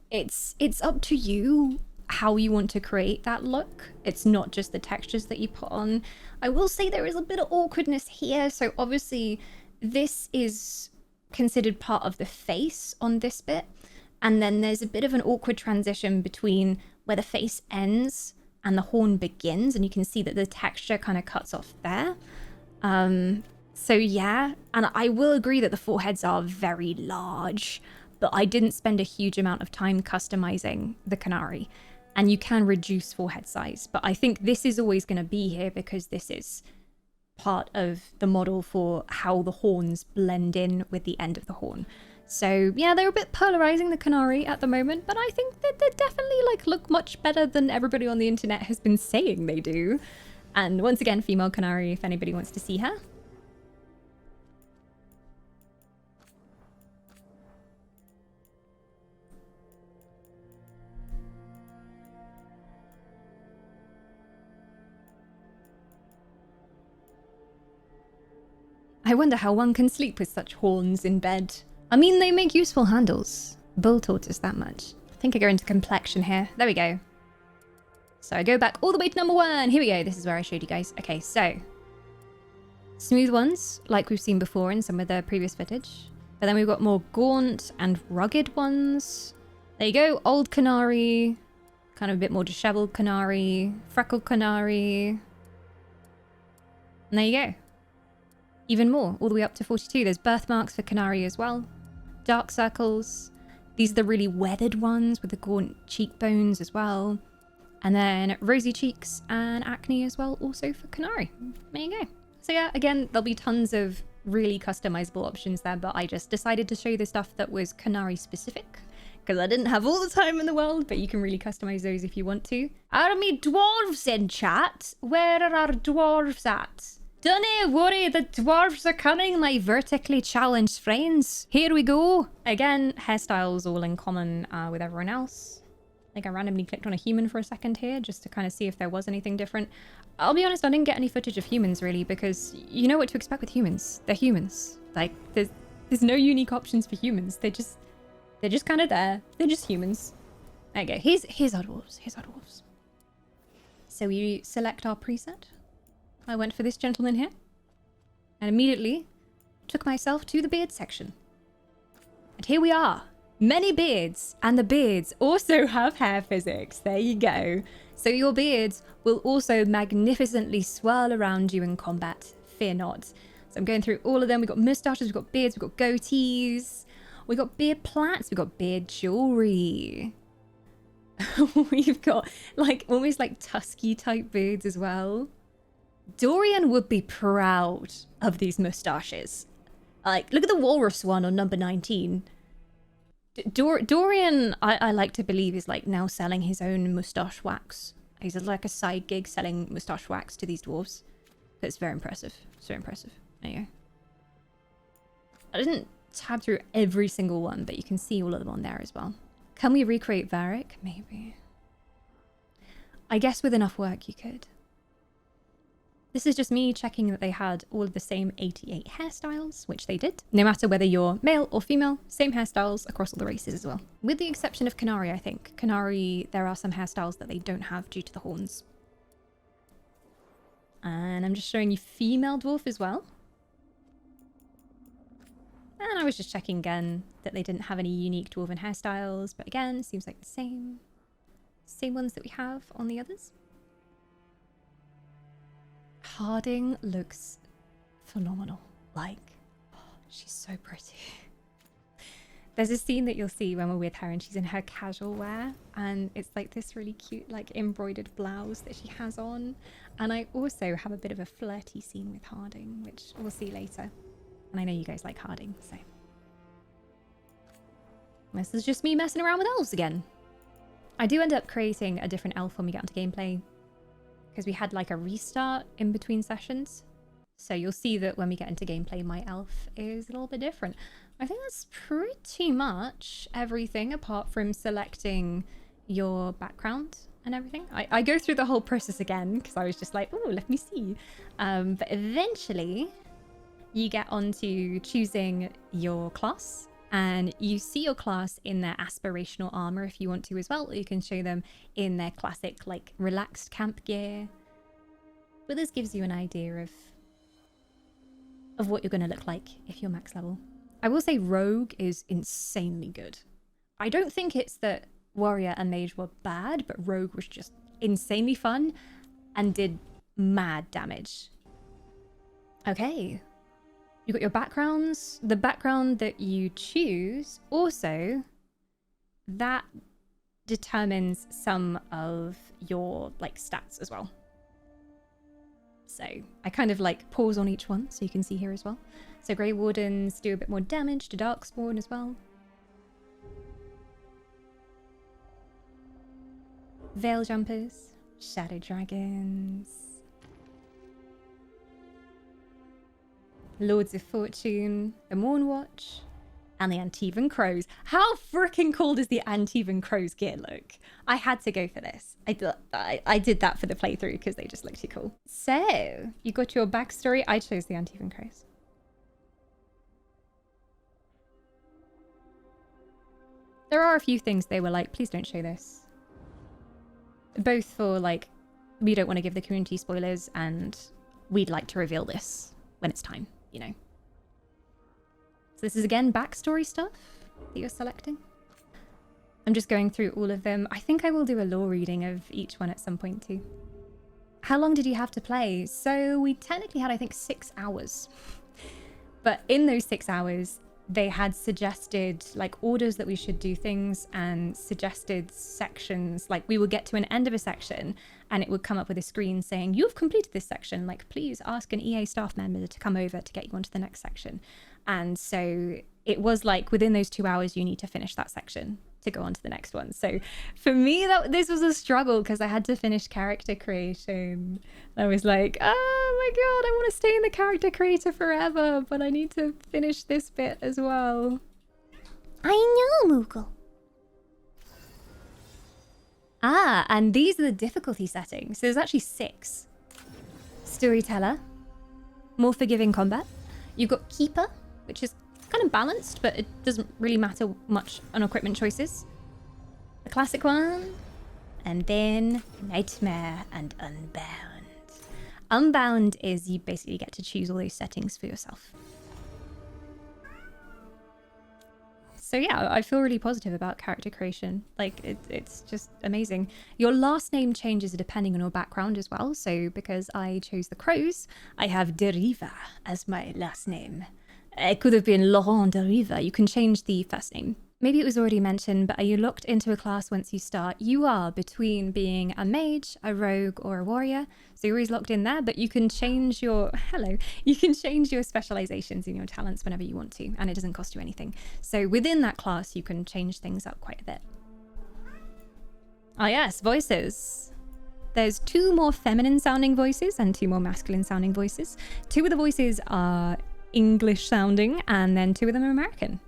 it's up to you how you want to create that look. It's not just the textures that you put on. I will say there is a bit of awkwardness here. So, obviously, this is considered part of the face on this bit. And then there's a bit of an awkward transition between where the face ends and the horn begins. And you can see that the texture kind of cuts off there. So yeah, and I will agree that the foreheads are very large, but I didn't spend a huge amount of time customizing the Qunari. And you can reduce forehead size, but I think this is always going to be here because this is part of the model for how the horns blend in with the end of the horn. So yeah, they're a bit polarizing, the Qunari, at the moment, but I think that they definitely like look much better than everybody on the internet has been saying they do. And once again, female Qunari, if anybody wants to see her. I wonder how one can sleep with such horns in bed. I mean, they make useful handles. Bull tortoise that much. I think I go into complexion here. There we go. So I go back all the way to number 1. Here we go. This is where I showed you guys. Okay, so smooth ones, like we've seen before in some of the previous footage. But then we've got more gaunt and rugged ones. There you go. Old Qunari, kind of a bit more disheveled Qunari, freckled Qunari. And there you go. Even more, all the way up to 42. There's birthmarks for Qunari as well. Dark circles. These are the really weathered ones with the gaunt cheekbones as well. And then rosy cheeks and acne as well, also for Qunari. There you go. So yeah, again, there'll be tons of really customizable options there, but I just decided to show you the stuff that was Qunari specific, because I didn't have all the time in the world, but you can really customize those if you want to. Are me dwarves in chat? Where are our dwarves at? Don't worry, the dwarves are coming, my vertically challenged friends. Here we go. Again, hairstyles all in common with everyone else. I think I randomly clicked on a human for a second here just to kind of see if there was anything different. I'll be honest, I didn't get any footage of humans really, because you know what to expect with humans. They're humans. Like, there's no unique options for humans. They They're just kind of there. They're just humans. There you go. Here's our dwarves. Here's our dwarves. So we select our preset. I went for this gentleman here. And immediately took myself to the beard section. And here we are. Many beards. And the beards also have hair physics. There you go. So your beards will also magnificently swirl around you in combat. Fear not. So I'm going through all of them. We've got mustaches, we've got beards, we've got goatees. We've got beard plaits, we've got beard jewelry. We've got like almost like tusky type beards as well. Dorian would be proud of these mustaches. Like, look at the walrus one on number 19. Dorian, I like to believe, is like now selling his own mustache wax. He's like a side gig selling mustache wax to these dwarves. It's very impressive. It's very impressive. There you go. I didn't tab through every single one, but you can see all of them on there as well. Can we recreate Varric? Maybe. I guess with enough work you could. This is just me checking that they had all of the same 88 hairstyles, which they did. No matter whether you're male or female, same hairstyles across all the races as well. With the exception of Qunari, I think. Qunari, there are some hairstyles that they don't have due to the horns. And I'm just showing you female dwarf as well. And I was just checking again that they didn't have any unique dwarven hairstyles, but again, seems like the same ones that we have on the others. Harding looks phenomenal. Like, oh, she's so pretty. There's a scene that you'll see when we're with her and she's in her casual wear, and it's like this really cute like embroidered blouse that she has on. And I also have a bit of a flirty scene with Harding, which we'll see later. And I know you guys like Harding, so. This is just me messing around with elves again. I do end up creating a different elf when we get onto gameplay, because we had like a restart in between sessions. So you'll see that when we get into gameplay, my elf is a little bit different. I think that's pretty much everything apart from selecting your background and everything. I go through the whole process again because I was just like, oh, let me see. But eventually you get onto choosing your class, and you see your class in their aspirational armor if you want to as well. Or you can show them in their classic like relaxed camp gear. But this gives you an idea of what you're going to look like if you're max level. I will say Rogue is insanely good. I don't think it's that Warrior and Mage were bad, but Rogue was just insanely fun and did mad damage. Okay. You got your backgrounds. The background that you choose also, that determines some of your like stats as well. So I kind of like pause on each one so you can see here as well. So Grey Wardens do a bit more damage to Darkspawn as well. Veil Jumpers, Shadow Dragons, Lords of Fortune, the Mournwatch, and the Antivan Crows. How freaking cool does the Antivan Crows gear look? I had to go for this. I did that for the playthrough because they just look too cool. So, you got your backstory. I chose the Antivan Crows. There are a few things they were like, please don't show this. Both for like, we don't want to give the community spoilers, and we'd like to reveal this when it's time, you know. So this is again backstory stuff that you're selecting. I'm just going through all of them. I think I will do a lore reading of each one at some point too. How long did you have to play? So we technically had, I think, 6 hours. But in those 6 hours, they had suggested like orders that we should do things and suggested sections. Like we would get to an end of a section and it would come up with a screen saying, you've completed this section. Like, please ask an EA staff member to come over to get you onto the next section. And so it was like within those 2 hours, you need to finish that section to go on to the next one. So for me, this was a struggle because I had to finish character creation. I was like, oh my god, I want to stay in the character creator forever, but I need to finish this bit as well. I know, Moogle. Ah, and these are the difficulty settings. So there's actually 6. Storyteller, more forgiving combat. You've got Keeper, which is kind of balanced, but it doesn't really matter much on equipment choices. The classic one, and then Nightmare and Unbound. Unbound is you basically get to choose all those settings for yourself. So yeah, I feel really positive about character creation. Like, it's just amazing. Your last name changes depending on your background as well. So because I chose the Crows, I have Deriva as my last name. It could have been Laurent Deriva. You can change the first name. Maybe it was already mentioned, but are you locked into a class once you start? You are between being a mage, a rogue, or a warrior. So you're always locked in there, but you can change your, you can change your specializations and your talents whenever you want to, and it doesn't cost you anything. So within that class, you can change things up quite a bit. Ah yes, voices. There's 2 more feminine sounding voices and 2 more masculine sounding voices. 2 of the voices are English sounding, and then 2 of them are American.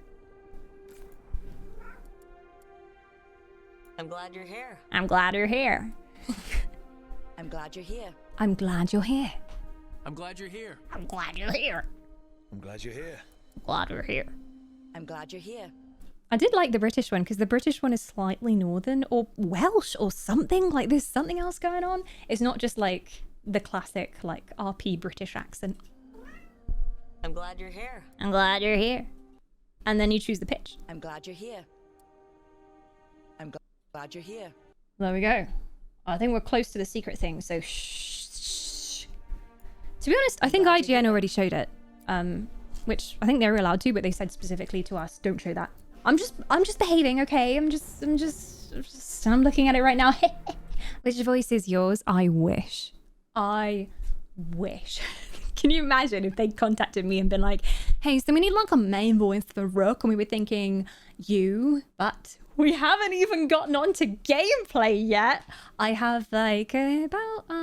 I'm glad you're here. I'm glad you're here. I'm glad you're here. I'm glad you're here. I'm glad you're here. I'm glad you're here. I'm glad you're here. Glad you're here. I'm glad you're here. I did like the British one because the British one is slightly northern or Welsh or something. Like there's something else going on. It's not just like the classic like RP British accent. I'm glad you're here. I'm glad you're here. And then you choose the pitch. I'm glad you're here. I'm glad you're here. There we go. I think we're close to the secret thing, so shh. To be honest, I think IGN already showed it. Which I think they were allowed to, but they said specifically to us, don't show that. I'm just behaving, okay? I'm looking at it right now. Which voice is yours? I wish. Can you imagine if they contacted me and been like, hey, so we need like a main voice for Rook, and we were thinking you, but we haven't even gotten on to gameplay yet. I have like about 4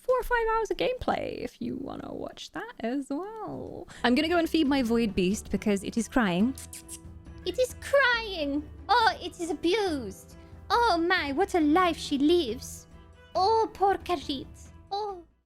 or 5 hours of gameplay if you want to watch that as well. I'm gonna go and feed my void beast because it is crying. It is crying. Oh, it is abused. Oh my, what a life she lives. Oh, poor Karit.